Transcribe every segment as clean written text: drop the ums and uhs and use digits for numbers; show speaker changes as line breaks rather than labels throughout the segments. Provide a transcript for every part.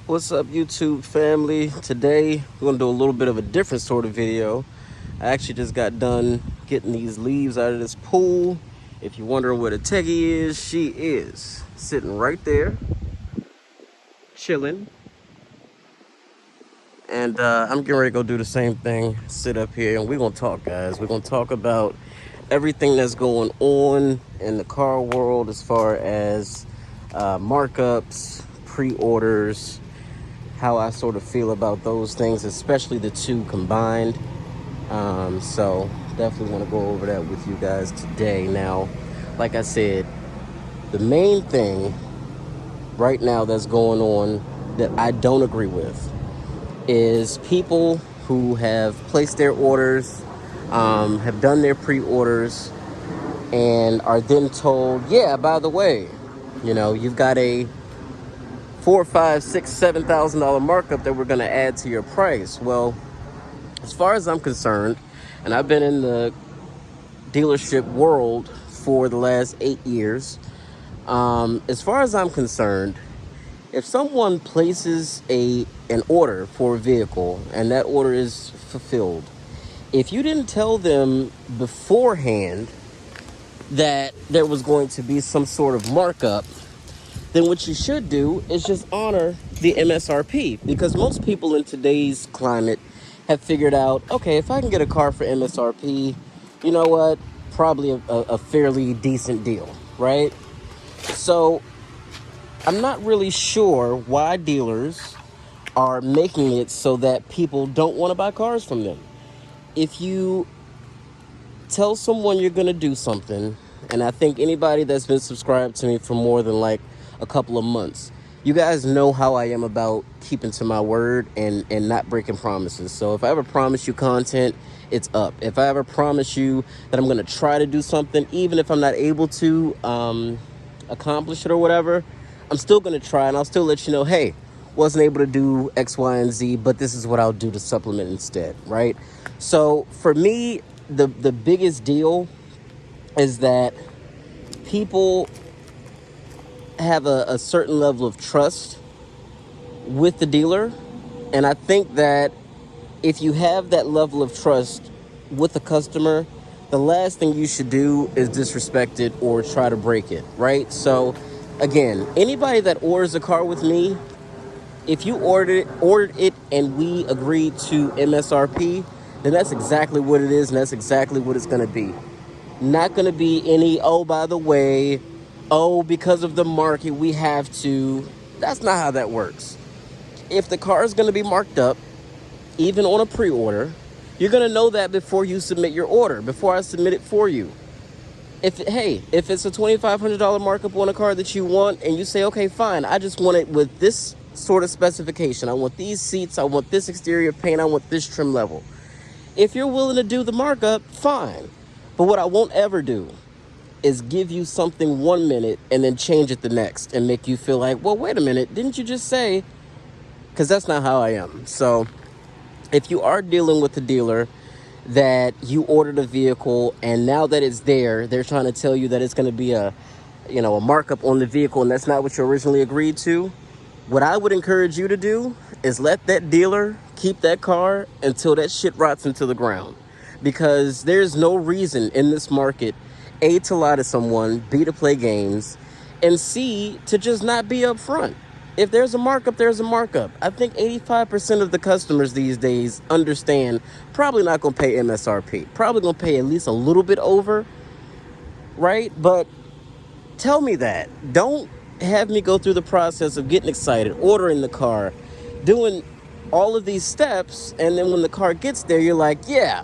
What's up, YouTube family? Today we're gonna do a little bit of a different sort of video. I actually just got done getting these leaves out of this pool. If you're wondering where the Teggy is, she is sitting right there, chilling. And I'm getting ready to go do the same thing, sit up here, and we're gonna talk, guys. We're gonna talk about everything that's going on in the car world as far as markups, pre-orders, how I sort of feel about those things, especially the two combined. So definitely want to go over that with you guys today. Now, like I said, the main thing right now that's going on that I don't agree with is people who have placed their orders, have done their pre-orders, and are then told, yeah, by the way, you've got a $4, $5, $6, $7,000 markup that we're going to add to your price. Well, as far as I'm concerned, and I've been in the dealership world for the last 8 years, as far as I'm concerned, if someone places an order for a vehicle and that order is fulfilled, if you didn't tell them beforehand that there was going to be some sort of markup, then what you should do is just honor the MSRP, because most people in today's climate have figured out, okay, if I can get a car for MSRP, you know what, probably a fairly decent deal, right? So I'm not really sure why dealers are making it so that people don't want to buy cars from them. If you tell someone you're going to do something, and I think anybody that's been subscribed to me for more than like a couple of months, you guys know how I am about keeping to my word and not breaking promises. So if I ever promise you content, it's up. If I ever promise you that I'm going to try to do something, even if I'm not able to accomplish it or whatever, I'm still going to try, and I'll still let you know, hey, wasn't able to do X, Y, and Z, but this is what I'll do to supplement instead, right? So for me, the biggest deal is that people have a certain level of trust with the dealer. And I think that if you have that level of trust with the customer, the last thing you should do is disrespect it or try to break it, right? So again, anybody that orders a car with me, if you ordered it and we agreed to MSRP, then that's exactly what it is, and that's exactly what it's going to be. Not going to be any, oh, by the way, oh, because of the market, we have to. That's not how that works. If the car is going to be marked up, even on a pre-order, you're going to know that before you submit your order, before I submit it for you. If it's a $2,500 markup on a car that you want, and you say, okay, fine, I just want it with this sort of specification. I want these seats, I want this exterior paint, I want this trim level. If you're willing to do the markup, fine. But what I won't ever do is give you something 1 minute and then change it the next and make you feel like, well, wait a minute, didn't you just say? Because that's not how I am. So if you are dealing with a dealer that you ordered a vehicle and now that it's there, they're trying to tell you that it's going to be a markup on the vehicle, and that's not what you originally agreed to, what I would encourage you to do is let that dealer keep that car until that shit rots into the ground. Because there's no reason in this market, A, to lie to someone, B, to play games, and C, to just not be upfront. If there's a markup, there's a markup. I think 85% of the customers these days understand probably not going to pay MSRP. Probably going to pay at least a little bit over, right? But tell me that. Don't have me go through the process of getting excited, ordering the car, doing all of these steps, and then when the car gets there, you're like, yeah,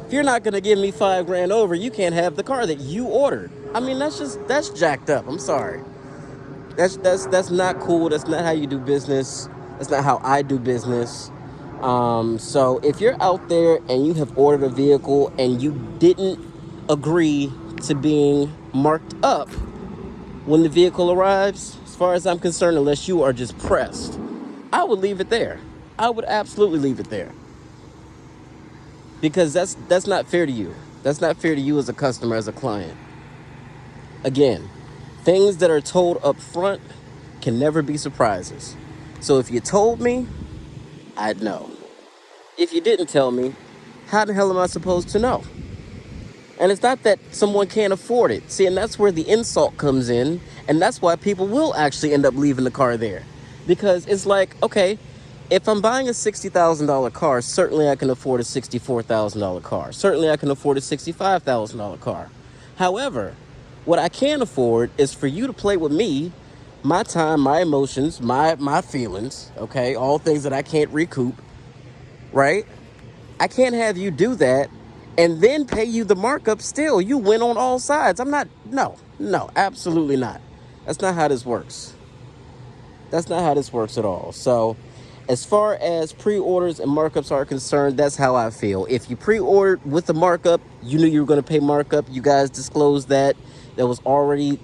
if you're not going to give me $5,000 over, you can't have the car that you ordered. I mean, that's jacked up. I'm sorry. That's not cool. That's not how you do business. That's not how I do business. So if you're out there and you have ordered a vehicle and you didn't agree to being marked up when the vehicle arrives, as far as I'm concerned, unless you are just pressed, I would leave it there. I would absolutely leave it there. Because that's not fair to you. That's not fair to you as a customer, as a client. Again, things that are told up front can never be surprises. So if you told me, I'd know. If you didn't tell me, how the hell am I supposed to know? And it's not that someone can't afford it. See, and that's where the insult comes in. And that's why people will actually end up leaving the car there. Because it's like, okay, if I'm buying a $60,000 car, certainly I can afford a $64,000 car. Certainly I can afford a $65,000 car. However, what I can't afford is for you to play with me, my time, my emotions, my feelings, okay? All things that I can't recoup, right? I can't have you do that and then pay you the markup still. You win on all sides. No, absolutely not. That's not how this works. That's not how this works at all. So as far as pre-orders and markups are concerned, that's how I feel. If you pre-ordered with the markup, you knew you were going to pay markup. You guys disclosed that. That was already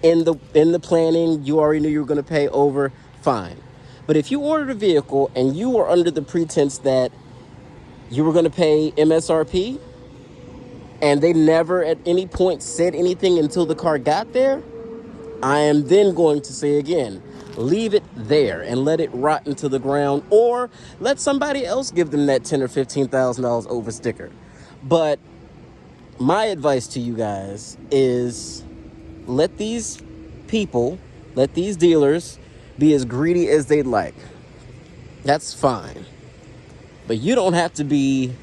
in the planning. You already knew you were going to pay over. Fine. But if you ordered a vehicle and you were under the pretense that you were going to pay MSRP and they never at any point said anything until the car got there, I am then going to say again, leave it there and let it rot into the ground, or let somebody else give them that $10,000 or $15,000 over sticker. But my advice to you guys is let these people, let these dealers be as greedy as they'd like. That's fine. But you don't have to be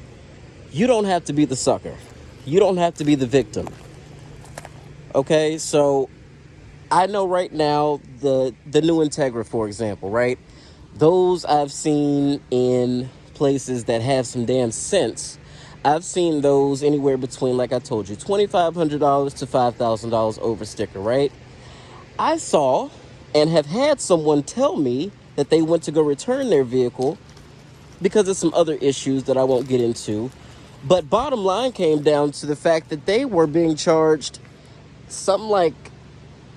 the sucker. You don't have to be the victim. Okay, so I know right now the new Integra, for example, right? Those I've seen in places that have some damn sense. I've seen those anywhere between, like I told you, $2,500 to $5,000 over sticker, right? I saw and have had someone tell me that they went to go return their vehicle because of some other issues that I won't get into. But bottom line came down to the fact that they were being charged something like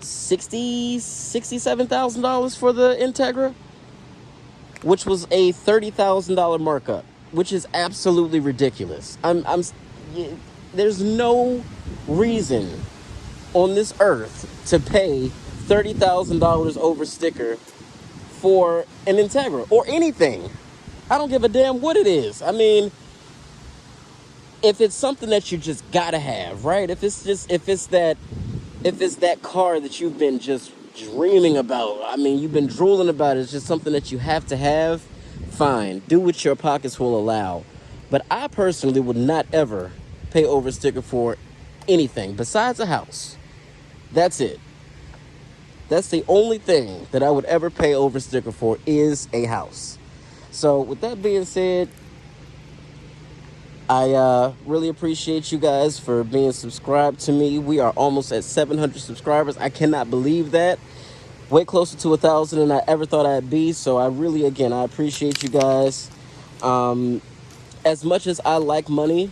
$67,000 for the Integra, which was a $30,000 markup, which is absolutely ridiculous. There's no reason on this earth to pay $30,000 over sticker for an Integra or anything. I don't give a damn what it is. I mean, if it's something that you just gotta have, right? If it's that car that you've been just dreaming about, I mean, you've been drooling about it, it's just something that you have to have, fine. Do what your pockets will allow. But I personally would not ever pay over sticker for anything besides a house. That's it. That's the only thing that I would ever pay over sticker for is a house. So with that being said, I really appreciate you guys for being subscribed to me. We are almost at 700 subscribers. I cannot believe that. Way closer to 1,000 than I ever thought I'd be. So I really, again, I appreciate you guys. As much as I like money,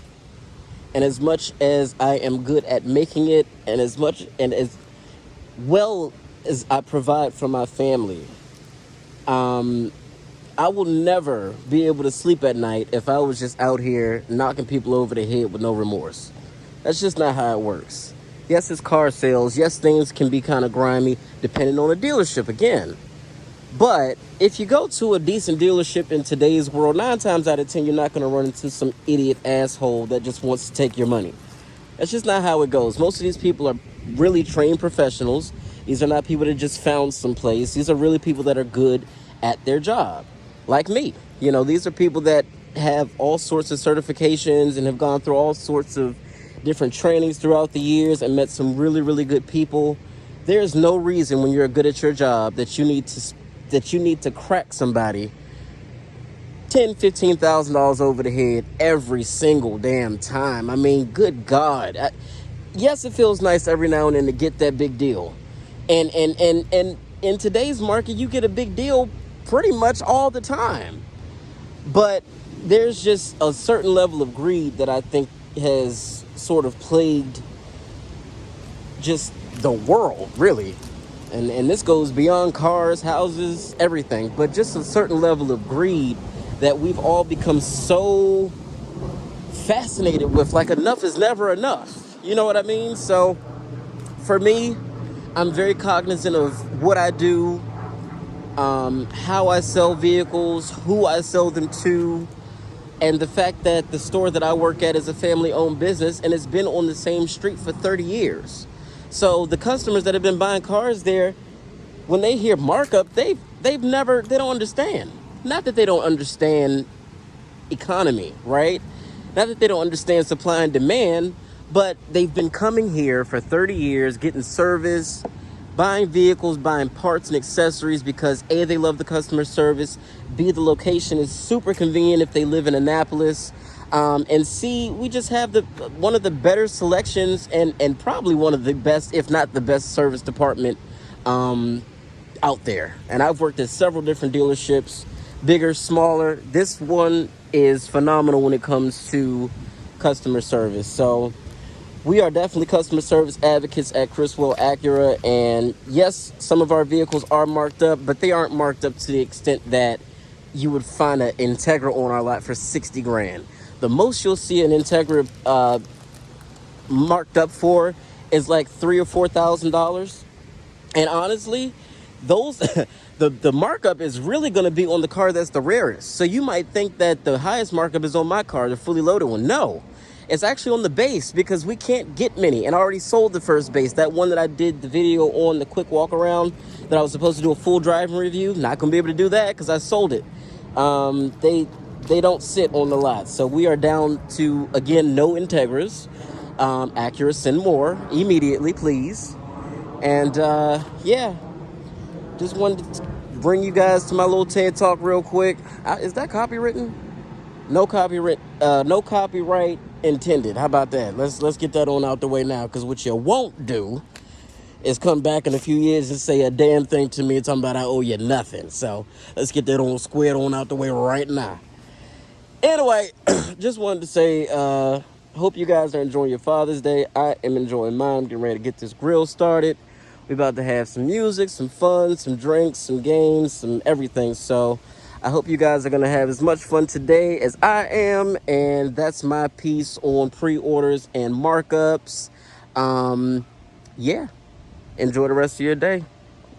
and as much as I am good at making it, and as much and as well as I provide for my family, I will never be able to sleep at night if I was just out here knocking people over the head with no remorse. That's just not how it works. Yes, it's car sales. Yes, things can be kind of grimy depending on the dealership again. But if you go to a decent dealership in today's world, 9 times out of 10, you're not going to run into some idiot asshole that just wants to take your money. That's just not how it goes. Most of these people are really trained professionals. These are not people that just found someplace. These are really people that are good at their job. Like me. You know, these are people that have all sorts of certifications and have gone through all sorts of different trainings throughout the years and met some really, really good people. There's no reason when you're good at your job that you need to crack somebody $10,000, $15,000 over the head every single damn time. I mean, good God. Yes, it feels nice every now and then to get that big deal. And in today's market, you get a big deal pretty much all the time. But there's just a certain level of greed that I think has sort of plagued just the world, really. And this goes beyond cars, houses, everything. But just a certain level of greed that we've all become so fascinated with. Like, enough is never enough. You know what I mean? So for me, I'm very cognizant of what I do, how I sell vehicles, who I sell them to, and the fact that the store that I work at is a family-owned business and it's been on the same street for 30 years. So the customers that have been buying cars there, when they hear markup, they don't understand. Not that they don't understand economy, right? Not that they don't understand supply and demand, but they've been coming here for 30 years, getting service, buying vehicles, buying parts and accessories because A, they love the customer service, B, the location is super convenient if they live in Annapolis, and C, we just have one of the better selections and probably one of the best, if not the best, service department out there. And I've worked at several different dealerships, bigger, smaller. This one is phenomenal when it comes to customer service. So we are definitely customer service advocates at Criswell Acura. And yes, some of our vehicles are marked up, but they aren't marked up to the extent that you would find an Integra on our lot for 60 grand. The most you'll see an Integra marked up for is like $3,000 or $4,000. And honestly, those the markup is really going to be on the car that's the rarest. So you might think that the highest markup is on my car, the fully loaded one. No, it's actually on the base because we can't get many. And I already sold the first base, that one that I did the video on, the quick walk around that I was supposed to do a full driving review. Not going to be able to do that because I sold it. They don't sit on the lot. So we are down to, again, no Integras. Acura, send more immediately, please. And yeah, just wanted to bring you guys to my little TED Talk real quick. Is that copywritten? No copyright, no copyright intended. How about that? Let's get that on out the way now, because what you won't do is come back in a few years and say a damn thing to me and talking about I owe you nothing. So let's get that on squared on out the way right now. Anyway, just wanted to say, hope you guys are enjoying your Father's Day. I am enjoying mine. I'm getting ready to get this grill started. We're about to have some music, some fun, some drinks, some games, some everything. So I hope you guys are going to have as much fun today as I am. And that's my piece on pre-orders and markups. Yeah, enjoy the rest of your day.